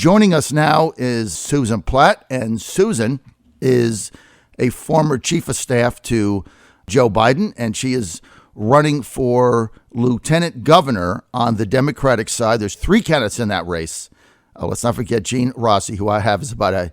Joining us now is Susan Platt, and Susan is a former chief of staff to Joe Biden, and she is running for lieutenant governor on the Democratic side. There's 3 candidates in that race. Let's not forget Gene Rossi, who I have is about a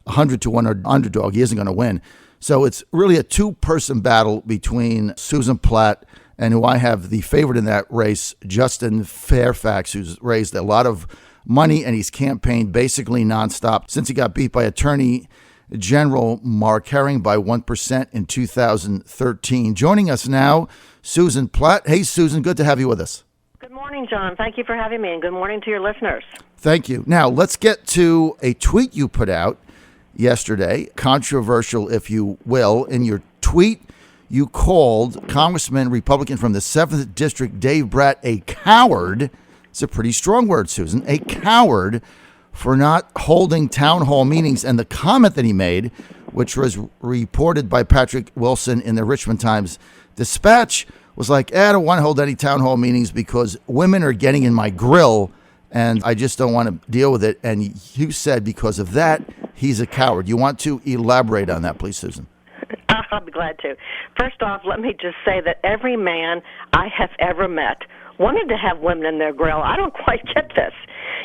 100-to-1 underdog. He isn't going to win. So it's really a 2-person battle between Susan Platt and who I have the favorite in that race, Justin Fairfax, who's raised a lot of money and he's campaigned basically nonstop since he got beat by Attorney General Mark Herring by 1% in 2013. Joining us now, Susan Platt. Hey, Susan, good to have you with us. Good morning, John. Thank you for having me, and good morning to your listeners. Thank you. Now, let's get to a tweet you put out yesterday, controversial, if you will. In your tweet, you called Congressman Republican from the 7th District, Dave Bratt, a coward. It's a pretty strong word, Susan. A coward for not holding town hall meetings. And the comment that he made, which was reported by Patrick Wilson in the Richmond Times-Dispatch, was like, I don't want to hold any town hall meetings because women are getting in my grill and I just don't want to deal with it. And you said because of that, he's a coward. You want to elaborate on that, please, Susan? I'll be glad to. First off, let me just say that every man I have ever met wanted to have women in their grill. I don't quite get this.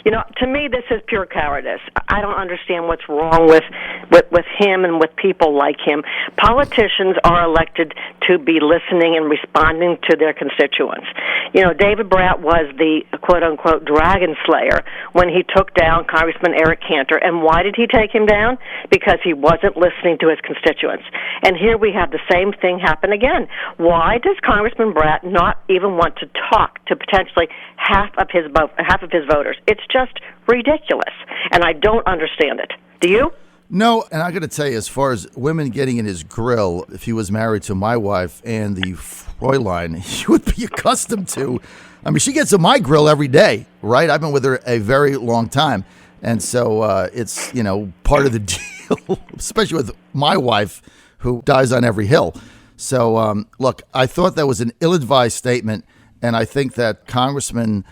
You know, to me, this is pure cowardice. I don't understand what's wrong with him and with people like him. Politicians are elected to be listening and responding to their constituents. You know, David Bratt was the quote-unquote dragon slayer when he took down Congressman Eric Cantor. And why did he take him down? Because he wasn't listening to his constituents. And here we have the same thing happen again. Why does Congressman Bratt not even want to talk to potentially half of his voters? It's just ridiculous, and I don't understand it. Do you? No, and I got to tell you, as far as women getting in his grill, if he was married to my wife and the Fräulein, he would be accustomed to. I mean, she gets in my grill every day, right? I've been with her a very long time, and so it's, you know, part of the deal, especially with my wife, who dies on every hill. So, look, I thought that was an ill-advised statement, and I think that Congressman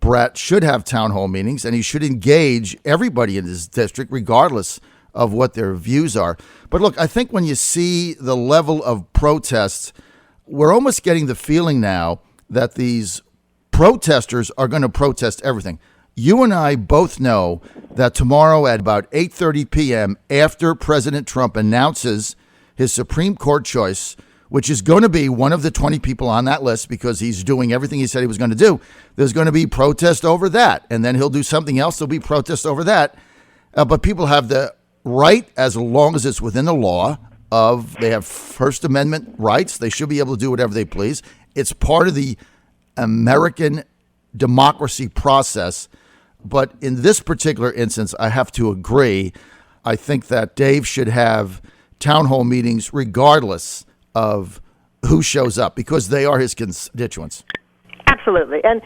Bratt should have town hall meetings, and he should engage everybody in his district, regardless of what their views are. But look, I think when you see the level of protests, we're almost getting the feeling now that these protesters are going to protest everything. You and I both know that tomorrow at about 8:30 p.m., after President Trump announces his Supreme Court choice, which is going to be one of the 20 people on that list because he's doing everything he said he was going to do, there's going to be protest over that. And then he'll do something else. There'll be protest over that. But people have the right, as long as it's within the law, they have First Amendment rights. They should be able to do whatever they please. It's part of the American democracy process. But in this particular instance, I have to agree. I think that Dave should have town hall meetings regardless of who shows up, because they are his constituents. Absolutely. And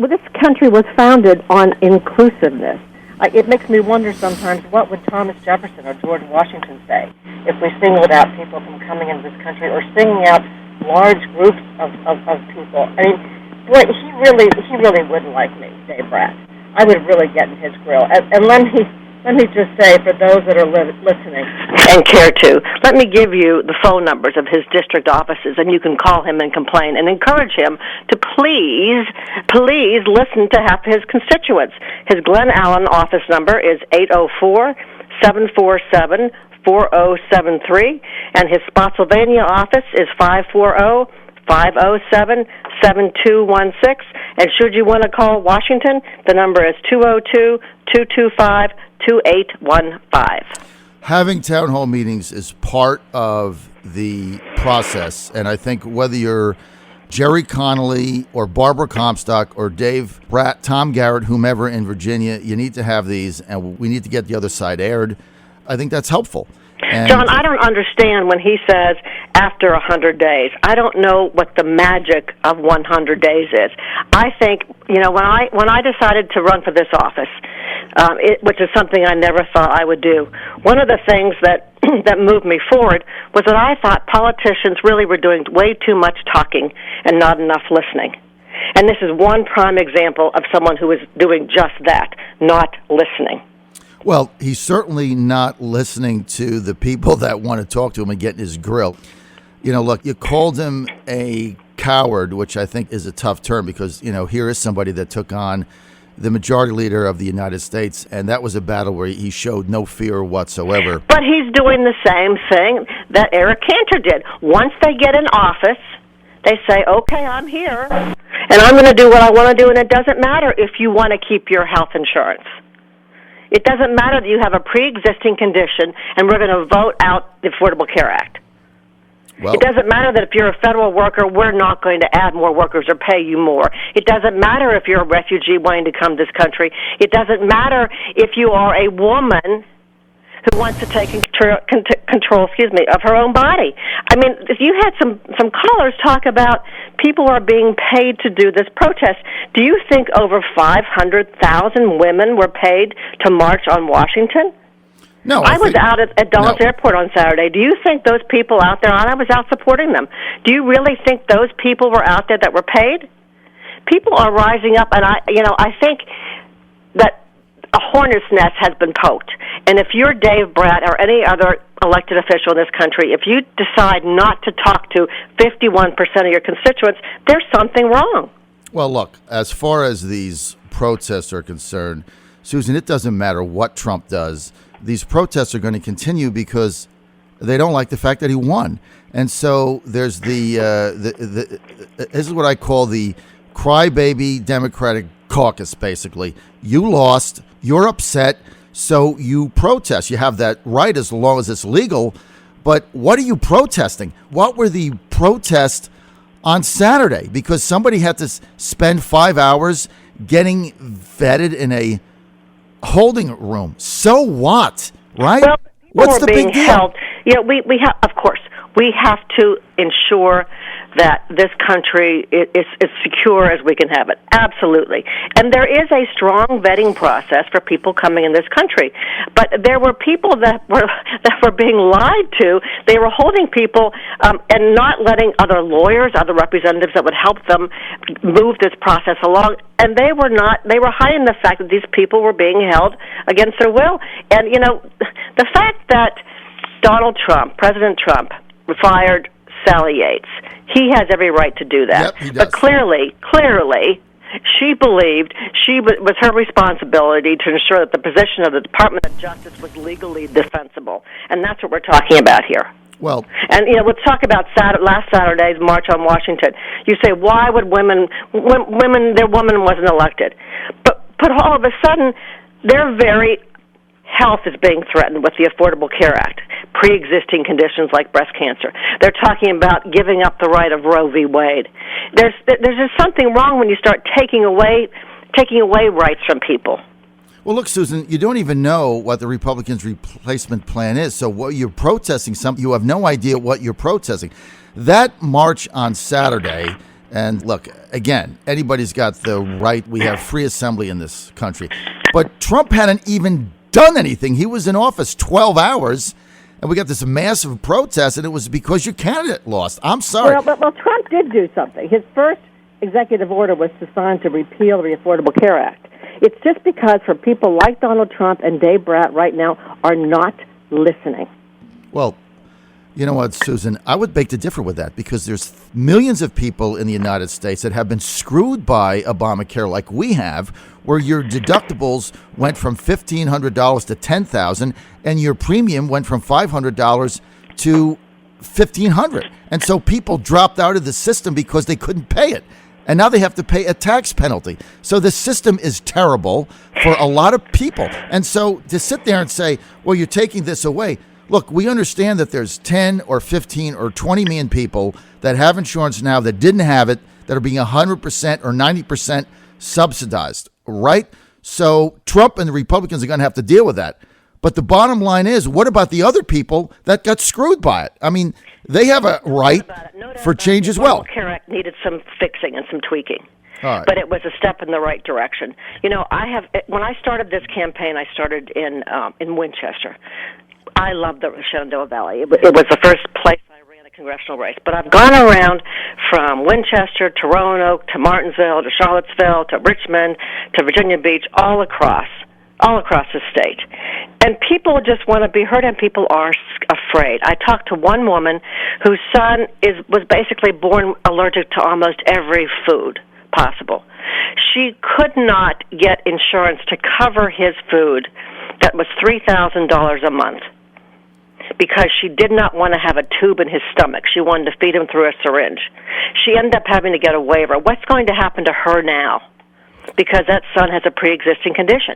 this country was founded on inclusiveness. It makes me wonder sometimes, what would Thomas Jefferson or George Washington say if we singled out people from coming into this country, or singling out large groups of people? I mean, boy, he really wouldn't like me, Dave Bratt. I would really get in his grill. And let me just say, for those that are listening and care to, let me give you the phone numbers of his district offices, and you can call him and complain and encourage him to please listen to half his constituents. His Glen Allen office number is 804-747-4073, and his Spotsylvania office is 540-507-7216. And should you want to call Washington, the number is 202-225-2815. Having town hall meetings is part of the process, and I think whether you're Jerry Connolly or Barbara Comstock or Dave Bratt, Tom Garrett, whomever in Virginia, you need to have these, and we need to get the other side aired. I think that's helpful. And John, I don't understand when he says after 100 days. I don't know what the magic of 100 days is. I think, you know, when I decided to run for this office, which is something I never thought I would do, one of the things that that moved me forward was that I thought politicians really were doing way too much talking and not enough listening. And this is one prime example of someone who is doing just that, not listening. Well, he's certainly not listening to the people that want to talk to him and get in his grill. You know, look, you called him a coward, which I think is a tough term because, you know, here is somebody that took on the majority leader of the United States, and that was a battle where he showed no fear whatsoever. But he's doing the same thing that Eric Cantor did. Once they get in office, they say, okay, I'm here, and I'm going to do what I want to do, and it doesn't matter if you want to keep your health insurance. It doesn't matter that you have a pre-existing condition, and we're going to vote out the Affordable Care Act. Well, it doesn't matter that if you're a federal worker, we're not going to add more workers or pay you more. It doesn't matter if you're a refugee wanting to come to this country. It doesn't matter if you are a woman who wants to take control, of her own body. I mean, if you had some callers talk about people are being paid to do this protest, do you think over 500,000 women were paid to march on Washington? No, I was out at Dulles Airport on Saturday. Do you think those people out there, and I was out supporting them, do you really think those people were out there that were paid? People are rising up, and I think that a hornet's nest has been poked. And if you're Dave Bratt or any other elected official in this country, if you decide not to talk to 51% of your constituents, there's something wrong. Well, look, as far as these protests are concerned, Susan, it doesn't matter what Trump does. These protests are going to continue because they don't like the fact that he won. And so there's this is what I call the crybaby Democratic caucus, basically. You lost, you're upset, so you protest. You have that right as long as it's legal. But what are you protesting? What were the protests on Saturday? Because somebody had to spend 5 hours getting vetted in a holding room. So what, right? Well, what's the big deal? Held. We have, of course, we have to ensure that this country is as secure as we can have it. Absolutely. And there is a strong vetting process for people coming in this country. But there were people that were being lied to. They were holding people and not letting other lawyers, other representatives that would help them move this process along. And they were hiding the fact that these people were being held against their will. And, the fact that President Trump, fired Sally Yates, he has every right to do that. Yep, he does. But clearly, she believed it was her responsibility to ensure that the position of the Department of Justice was legally defensible. And that's what we're talking about here. Well, and let's talk about last Saturday's March on Washington. You say, why would their woman wasn't elected? But all of a sudden, their very health is being threatened with the Affordable Care Act, pre-existing conditions like breast cancer. They're talking about giving up the right of Roe v. Wade. There's just something wrong when you start taking away rights from people. Well, look, Susan, you don't even know what the Republicans' replacement plan is. So what you're protesting, you have no idea what you're protesting. That march on Saturday, and look, again, anybody's got the right. We have free assembly in this country. But Trump hadn't even done anything. He was in office 12 hours, and we got this massive protest, and it was because your candidate lost. I'm sorry. Well, Trump did do something. His first executive order was to sign to repeal the Affordable Care Act. It's just because for people like Donald Trump and Dave Bratt right now are not listening. Well, you know what, Susan? I would beg to differ with that because there's millions of people in the United States that have been screwed by Obamacare like we have, where your deductibles went from $1,500 to $10,000 and your premium went from $500 to $1,500. And so people dropped out of the system because they couldn't pay it. And now they have to pay a tax penalty. So the system is terrible for a lot of people. And so to sit there and say, well, you're taking this away. Look, we understand that there's 10 or 15 or 20 million people that have insurance now that didn't have it, that are being 100% or 90% subsidized, right? So Trump and the Republicans are going to have to deal with that. But the bottom line is, what about the other people that got screwed by it? I mean, they have a right for change as well. The Affordable Care Act needed some fixing and some tweaking. All right. But it was a step in the right direction. When I started this campaign, I started in Winchester. I love the Shenandoah Valley. It was the first place I ran a congressional race. But I've gone around from Winchester to Roanoke to Martinsville to Charlottesville to Richmond to Virginia Beach, all across the state. And people just want to be heard, and people are afraid. I talked to one woman whose son was basically born allergic to almost every food possible. She could not get insurance to cover his food that was $3,000 a month because she did not want to have a tube in his stomach. She wanted to feed him through a syringe. She ended up having to get a waiver. What's going to happen to her now? Because that son has a pre-existing condition.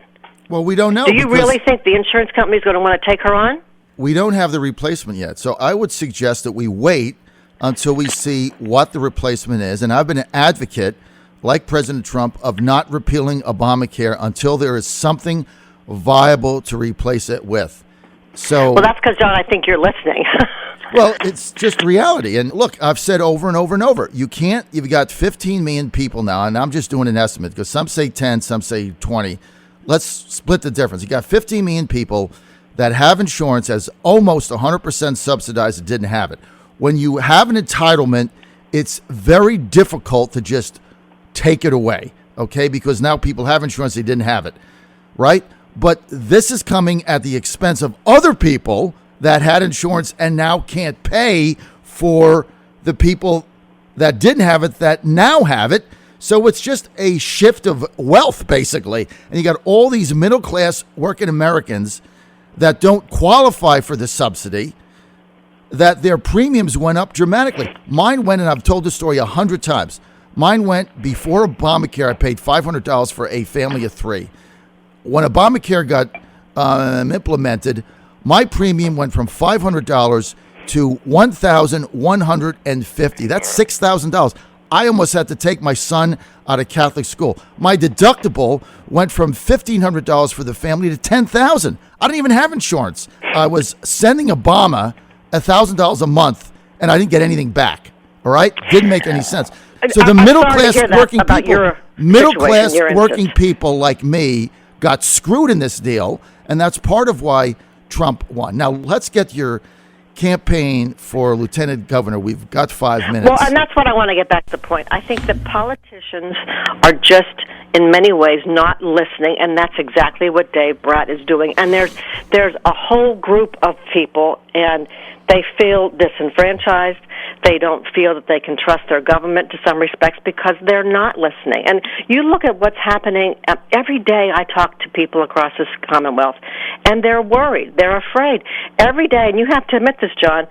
Well, we don't know. Do you really think the insurance company is going to want to take her on? We don't have the replacement yet. So I would suggest that we wait until we see what the replacement is. And I've been an advocate, like President Trump, of not repealing Obamacare until there is something viable to replace it with. So, well, that's because, John, I think you're listening. Well, it's just reality. And look, I've said over and over and over, you've got 15 million people now, and I'm just doing an estimate because some say 10, some say 20. Let's split the difference. You got 15 million people that have insurance as almost 100% subsidized that didn't have it. When you have an entitlement, it's very difficult to just take it away, okay? Because now people have insurance, they didn't have it, right? But this is coming at the expense of other people that had insurance and now can't pay for the people that didn't have it that now have it. So it's just a shift of wealth, basically. And you got all these middle-class working Americans that don't qualify for the subsidy, that their premiums went up dramatically. Mine went, and I've told the story 100 times. Mine went before Obamacare. I paid $500 for a family of three. When Obamacare got implemented, my premium went from $500 to $1,150. That's $6,000. I almost had to take my son out of Catholic school. My deductible went from $1,500 for the family to $10,000. I didn't even have insurance. I was sending Obama $1,000 a month, and I didn't get anything back. All right, didn't make any sense. So the middle class working people like me got screwed in this deal, and that's part of why Trump won. Now, let's get your campaign for lieutenant governor. We've got 5 minutes. Well, and that's what I want to get back to the point. I think that politicians are just, in many ways, not listening, and that's exactly what Dave Bratt is doing. And there's a whole group of people, and they feel disenfranchised. They don't feel that they can trust their government to some respects because they're not listening. And you look at what's happening. Every day I talk to people across this Commonwealth, and they're worried. They're afraid. Every day, and you have to admit this, John,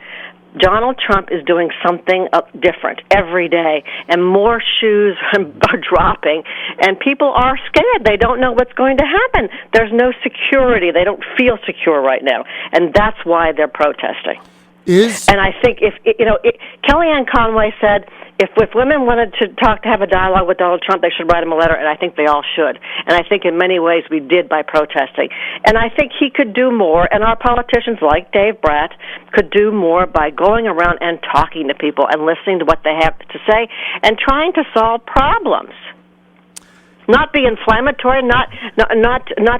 Donald Trump is doing something different every day, and more shoes are dropping, and people are scared. They don't know what's going to happen. There's no security. They don't feel secure right now, and that's why they're protesting. And I think Kellyanne Conway said if women wanted to have a dialogue with Donald Trump, they should write him a letter, and I think they all should. And I think in many ways we did by protesting. And I think he could do more, and our politicians like Dave Bratt could do more by going around and talking to people and listening to what they have to say and trying to solve problems. Not be inflammatory, not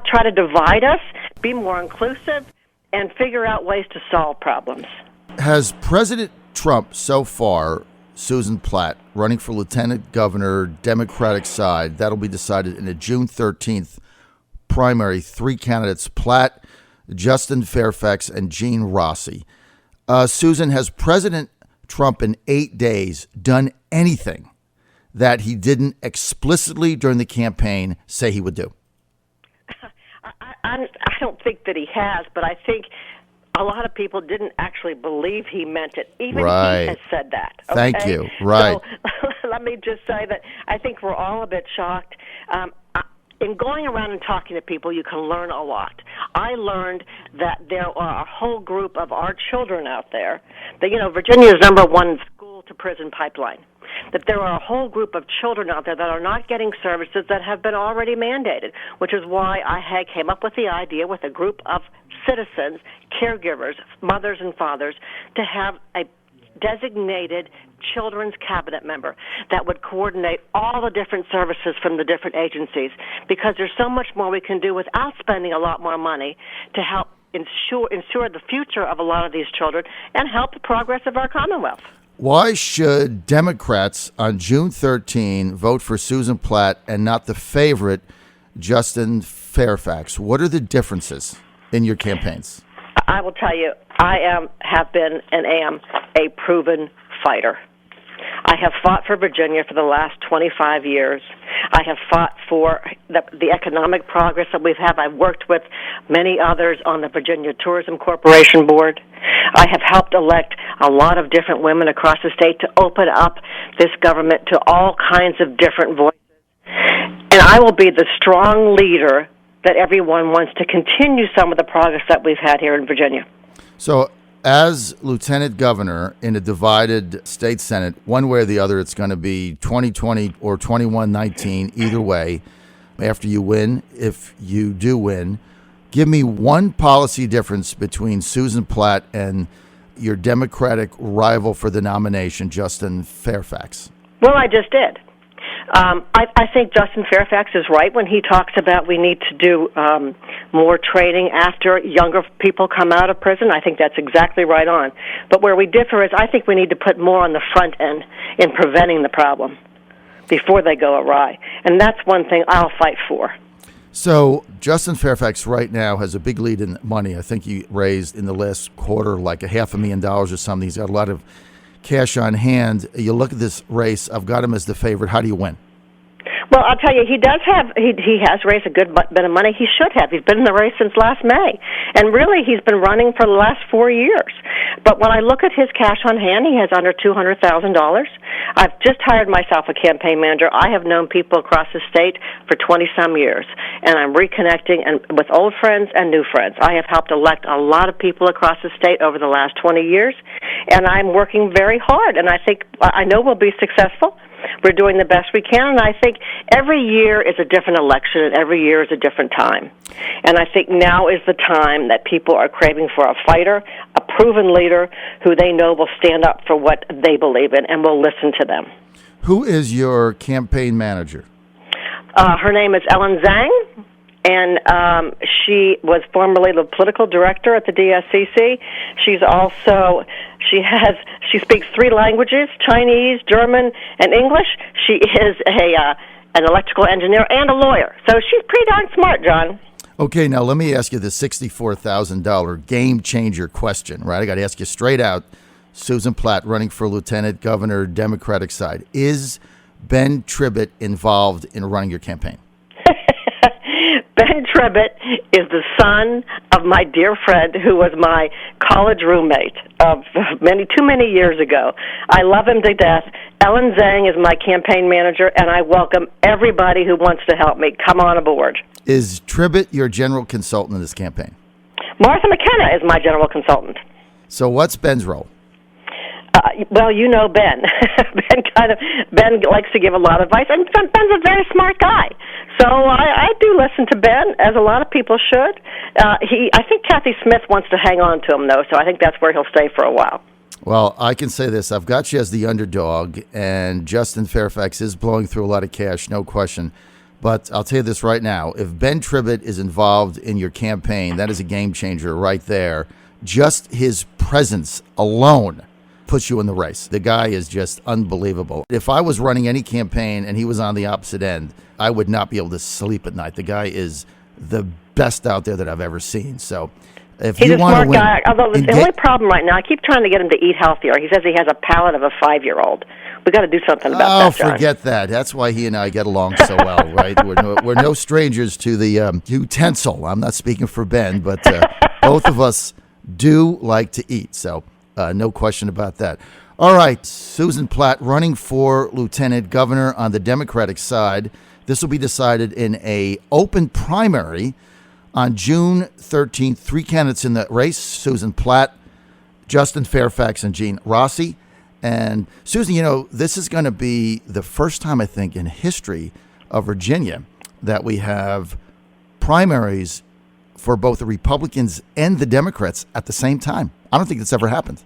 try to divide us, be more inclusive, and figure out ways to solve problems. Has President Trump so far, Susan Platt, running for lieutenant governor, Democratic side, that'll be decided in a June 13th primary, 3 candidates, Platt, Justin Fairfax, and Gene Rossi. Susan, has President Trump in 8 days done anything that he didn't explicitly during the campaign say he would do? I don't think that he has, but I think a lot of people didn't actually believe he meant it. Even he has said that. Okay? Thank you. Right. So let me just say that I think we're all a bit shocked. In going around and talking to people, you can learn a lot. I learned that there are a whole group of our children out there. That, Virginia's #1 school-to-prison pipeline. That there are a whole group of children out there that are not getting services that have been already mandated, which is why I came up with the idea with a group of citizens, caregivers, mothers and fathers, to have a designated children's cabinet member that would coordinate all the different services from the different agencies, because there's so much more we can do without spending a lot more money to help ensure the future of a lot of these children and help the progress of our Commonwealth. Why should Democrats on June 13 vote for Susan Platt and not the favorite, Justin Fairfax? What are the differences? in your campaigns? I will tell you, have been, and am a proven fighter. I have fought for Virginia for the last 25 years. I have fought for the economic progress that we've had. I've worked with many others on the Virginia Tourism Corporation Board. I have helped elect a lot of different women across the state to open up this government to all kinds of different voices. And I will be the strong leader that everyone wants to continue some of the progress that we've had here in Virginia. So, as lieutenant governor in a divided state senate, one way or the other, it's going to be 2020 or 2119, either way, after you win, if you do win. Give me one policy difference between Susan Platt and your Democratic rival for the nomination, Justin Fairfax. Well, I just did. I think Justin Fairfax is right when he talks about we need to do more training after younger people come out of prison. I think that's exactly right on. But where we differ is I think we need to put more on the front end in preventing the problem before they go awry. And that's one thing I'll fight for. So Justin Fairfax right now has a big lead in money. I think he raised in the last quarter like $500,000 or something. He's got a lot of cash on hand. You look at this race, I've got him as the favorite. How do you win? Well, I'll tell you, he has raised a good bit of money. He should have. He's been in the race since last May. And really, he's been running for the last 4 years. But when I look at his cash on hand, he has under $200,000. I've just hired myself a campaign manager. I have known people across the state for 20-some years, and I'm reconnecting with old friends and new friends. I have helped elect a lot of people across the state over the last 20 years, and I'm working very hard, and I know we'll be successful. We're doing the best we can, and I think every year is a different election, and every year is a different time. And I think now is the time that people are craving for a fighter, a proven leader who they know will stand up for what they believe in and will listen to them. Who is your campaign manager? Her name is Ellen Zhang, and she was formerly the political director at the DSCC. She speaks 3 languages, Chinese, German, and English. She is an electrical engineer and a lawyer. So she's pretty darn smart, John. Okay, now let me ask you the $64,000 game changer question, right? I got to ask you straight out. Susan Platt running for lieutenant governor, Democratic side. Is Ben Tribbett involved in running your campaign? Ben Tribbett is the son of my dear friend who was my college roommate of too many years ago. I love him to death. Ellen Zhang is my campaign manager, and I welcome everybody who wants to help me. Come on aboard. Is Tribbett your general consultant in this campaign? Martha McKenna is my general consultant. So what's Ben's role? Well, you know Ben. Ben likes to give a lot of advice, and Ben's a very smart guy. So I do listen to Ben, as a lot of people should. I think Kathy Smith wants to hang on to him, though, so I think that's where he'll stay for a while. Well, I can say this. I've got you as the underdog, and Justin Fairfax is blowing through a lot of cash, no question. But I'll tell you this right now. If Ben Tribbett is involved in your campaign, that is a game changer right there. Just his presence alone puts you in the race. The guy is just unbelievable. If I was running any campaign and he was on the opposite end, I would not be able to sleep at night. The guy is the best out there that I've ever seen. So if he's you a want smart to win, guy. Although the only problem right now, I keep trying to get him to eat healthier. He says he has a palate of a 5-year-old. We got to do something about that, John. Oh, forget that. That's why he and I get along so well, right? We're no strangers to the utensil. I'm not speaking for Ben, but both of us do like to eat. So no question about that. All right, Susan Platt running for lieutenant governor on the Democratic side. This will be decided in a open primary on June 13th. 3 candidates in the race: Susan Platt, Justin Fairfax, and Gene Rossi. And Susan, you know, this is going to be the first time, I think, in history of Virginia that we have primaries for both the Republicans and the Democrats at the same time. I don't think that's ever happened.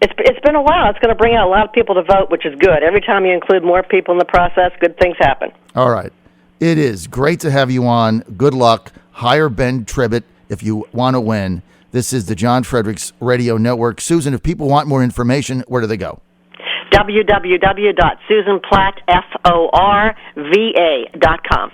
It's been a while. It's going to bring out a lot of people to vote, which is good. Every time you include more people in the process, good things happen. All right. It is great to have you on. Good luck. Hire Ben Tribbett if you want to win. This is the John Fredericks Radio Network. Susan, if people want more information, where do they go? www.susanplattforva.com.